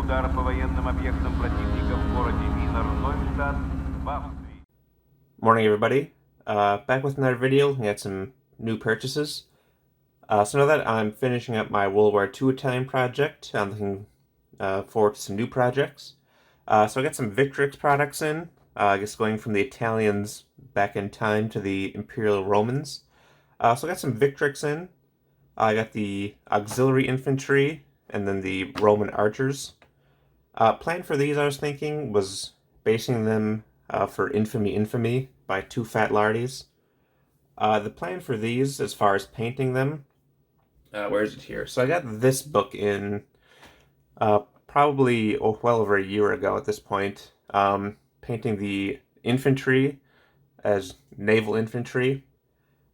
удар по военным объектам противника в городе Винер-Нойштадт в Австрии. Morning, everybody. Back with another video. We had some new purchases. So now that I'm finishing up my World War II Italian project, I'm looking forward to some new projects. So I got some Victrix products in. I guess going from the Italians back in time to the Imperial Romans. So I got some Victrix in. I got the auxiliary infantry and then the Roman archers. Plan for these, I was thinking, was basing them for Infamy by Two Fat Lardies. The plan for these, as far as painting them, where is it here? So I got this book in probably well over a year ago at this point, painting the infantry as naval infantry.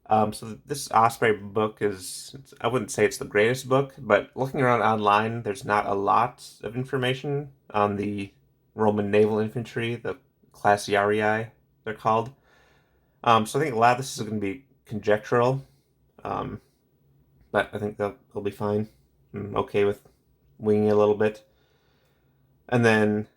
So this Osprey book is, I wouldn't say it's the greatest book, but looking around online, there's not a lot of information on the Roman naval infantry, the Classiarii, they're called. So I think a lot of this is going to be conjectural, um, but I think they'll be fine. I'm okay with winging it a little bit. And then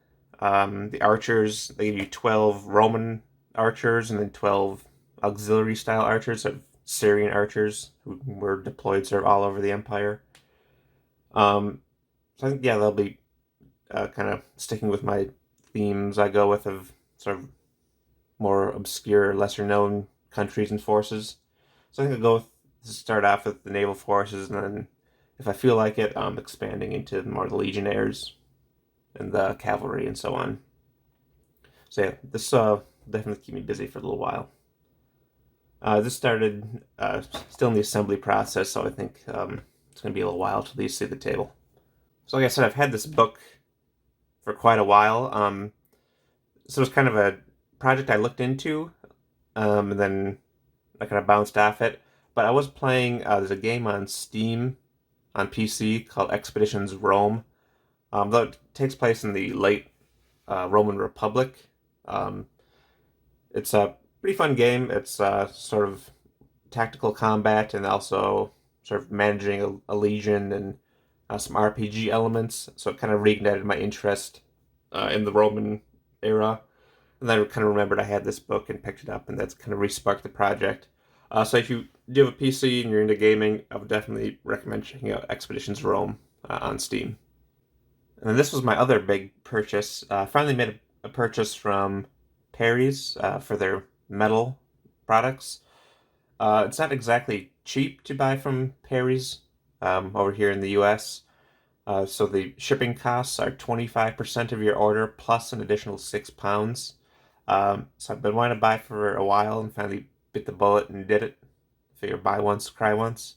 the archers, they give you 12 Roman archers and then 12 auxiliary style archers of Syrian archers who were deployed sort of all over the empire. So I think, yeah, they'll be kind of sticking with my themes I go with of sort of more obscure, lesser known countries and forces. So I think I'll go start off with the naval forces, and then if I feel like it, expanding into more the legionnaires and the cavalry and so on. So yeah, this definitely keep me busy for a little while. This started still in the assembly process, so I think it's going to be a little while till these see the table. So like I said, I've had this book for quite a while. So it's kind of a project I looked into, and then I kind of bounced off it. But I was playing, there's a game on Steam on PC called Expeditions Rome. Though it takes place in the late Roman Republic. It's a pretty fun game. It's sort of tactical combat and also sort of managing a legion and some RPG elements. So it kind of reignited my interest in the Roman era. And then I kind of remembered I had this book and picked it up, and that's kind of re-sparked the project. So if you do have a PC and you're into gaming, I would definitely recommend checking out Expeditions Rome on Steam. And then this was my other big purchase. Finally made a purchase from Perry's for their metal products. It's not exactly cheap to buy from Perry's over here in the US. So the shipping costs are 25% of your order plus an additional £6. So I've been wanting to buy for a while and finally bit the bullet and did it. Figure buy once, cry once.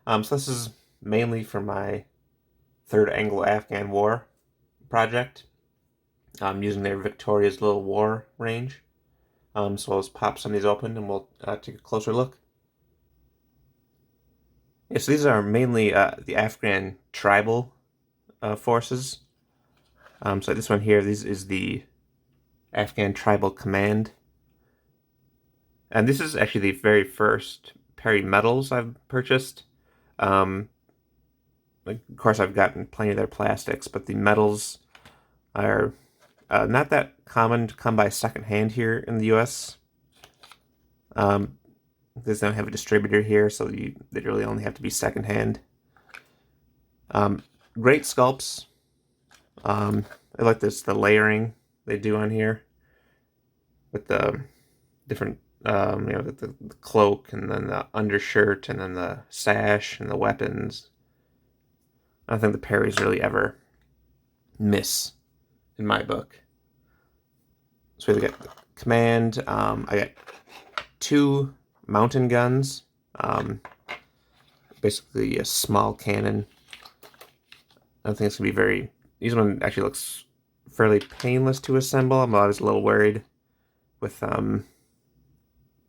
So this is mainly for my Third Anglo-Afghan War project. I'm using their Victoria's Little War range. So let's pop some of these open and we'll take a closer look. Yeah, so these are mainly the Afghan tribal forces. So this one here, this is the Afghan Tribal Command. And this is actually the very first Perry medals I've purchased. Of course, I've gotten plenty of their plastics, but the medals are not that common to come by secondhand here in the U.S. They don't have a distributor here, so they really only have to be secondhand. Great sculpts. I like the layering they do on here with the different, the cloak and then the undershirt and then the sash and the weapons. I don't think the Perrys really ever miss in my book. So we got the command. I got 2 mountain guns. Basically a small cannon. I don't think it's gonna be very. This one actually looks fairly painless to assemble. I'm always a little worried with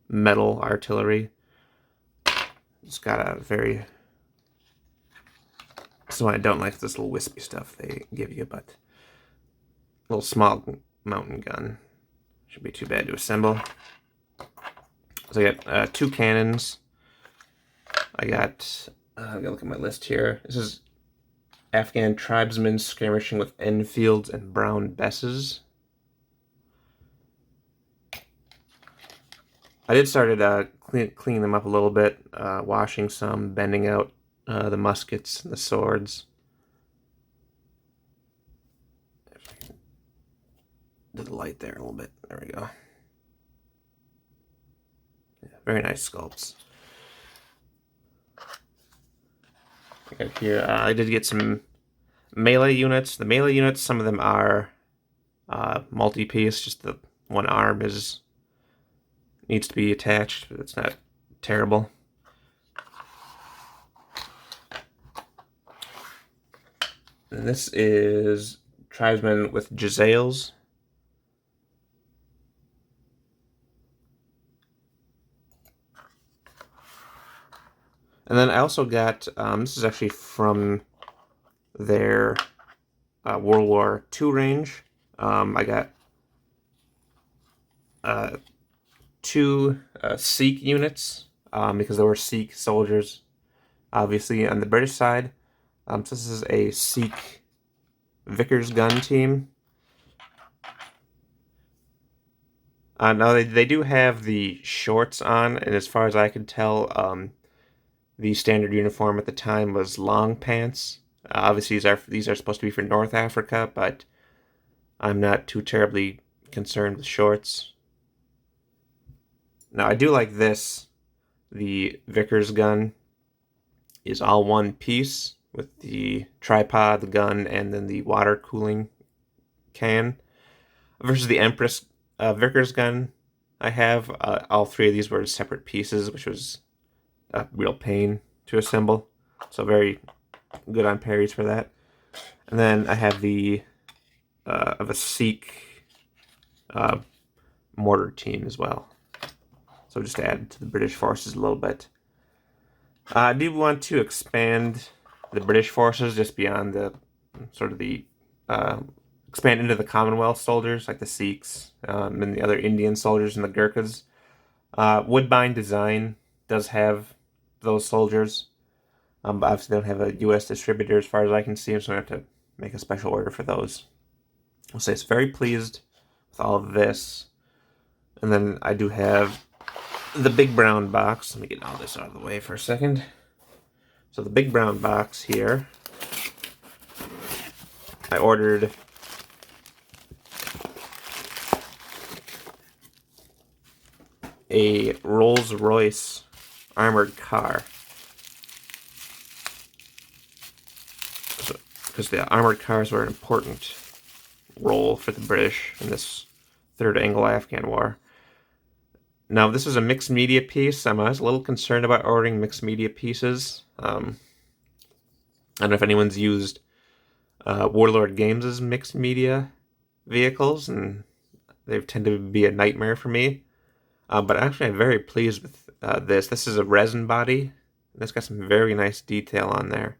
metal artillery. It's got a very. So I don't like this little wispy stuff they give you, but a little small mountain gun shouldn't be too bad to assemble. So I got 2 cannons. I gotta look at my list here. This is Afghan tribesmen skirmishing with Enfields and brown besses. I did started cleaning them up a little bit, washing some, bending out the muskets and the swords. Do the light there a little bit. There we go. Yeah, very nice sculpts. Here, I did get some melee units. The melee units, some of them are multi-piece. Just the one arm needs to be attached. But it's not terrible. And this is tribesmen with Jezzails. And then I also got, this is actually from their World War II range. I got two Sikh units, because there were Sikh soldiers, obviously, on the British side. So this is a Sikh Vickers gun team. Now, they do have the shorts on, and as far as I can tell, the standard uniform at the time was long pants. Obviously, these are supposed to be for North Africa, but I'm not too terribly concerned with shorts. Now, I do like this. The Vickers gun is all one piece with the tripod, the gun, and then the water cooling can. Versus the Empress Vickers gun I have, all three of these were separate pieces, which was a real pain to assemble. So very good on parries for that. And then I have the of a Sikh mortar team as well. So just to add to the British forces a little bit. I do want to expand the British forces just beyond the sort of the expand into the Commonwealth soldiers like the Sikhs and the other Indian soldiers and the Gurkhas. Woodbine Design does have those soldiers, but obviously they don't have a U.S. distributor as far as I can see, so I have to make a special order for those. I'll say it's very pleased with all of this. And then I do have the big brown box. Let me get all this out of the way for a second. So the big brown box here, I ordered a Rolls-Royce armored car. Because the armored cars were an important role for the British in this Third Anglo-Afghan War. Now, this is a mixed media piece. I was a little concerned about ordering mixed media pieces. I don't know if anyone's used Warlord Games' mixed media vehicles, and they've tended to be a nightmare for me. But actually, I'm very pleased with this. This is a resin body. It's got some very nice detail on there.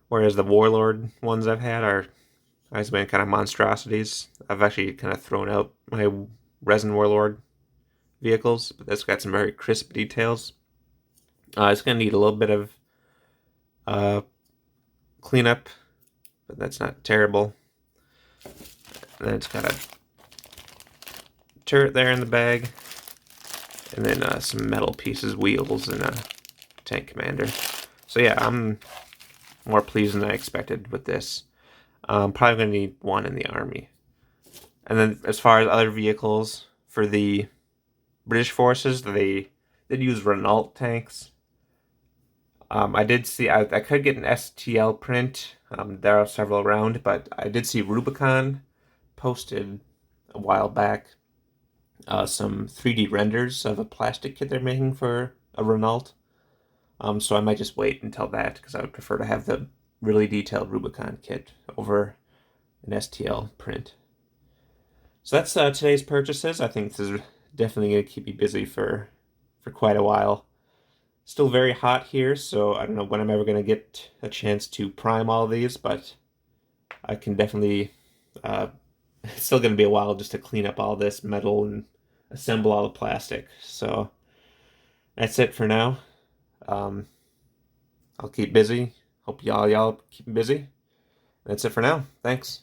Whereas the Warlord ones I've had are always been kind of monstrosities. I've actually kind of thrown out my resin Warlord vehicles, but this got some very crisp details. It's going to need a little bit of cleanup, but that's not terrible. And then it's got a turret there in the bag, and then some metal pieces, wheels, and a tank commander. So yeah, I'm more pleased than I expected with this. Probably going to need one in the army. And then as far as other vehicles, for the British forces, they did use Renault tanks. I did see, I could get an STL print. There are several around, but I did see Rubicon posted a while back some 3D renders of a plastic kit they're making for a Renault. So I might just wait until that, because I would prefer to have the really detailed Rubicon kit over an STL print. So that's today's purchases. I think this is definitely going to keep me busy for quite a while. Still very hot here, so I don't know when I'm ever going to get a chance to prime all these, but I can definitely... it's still going to be a while just to clean up all this metal and assemble all the plastic. So that's it for now. I'll keep busy. Hope y'all keep busy. That's it for now. Thanks.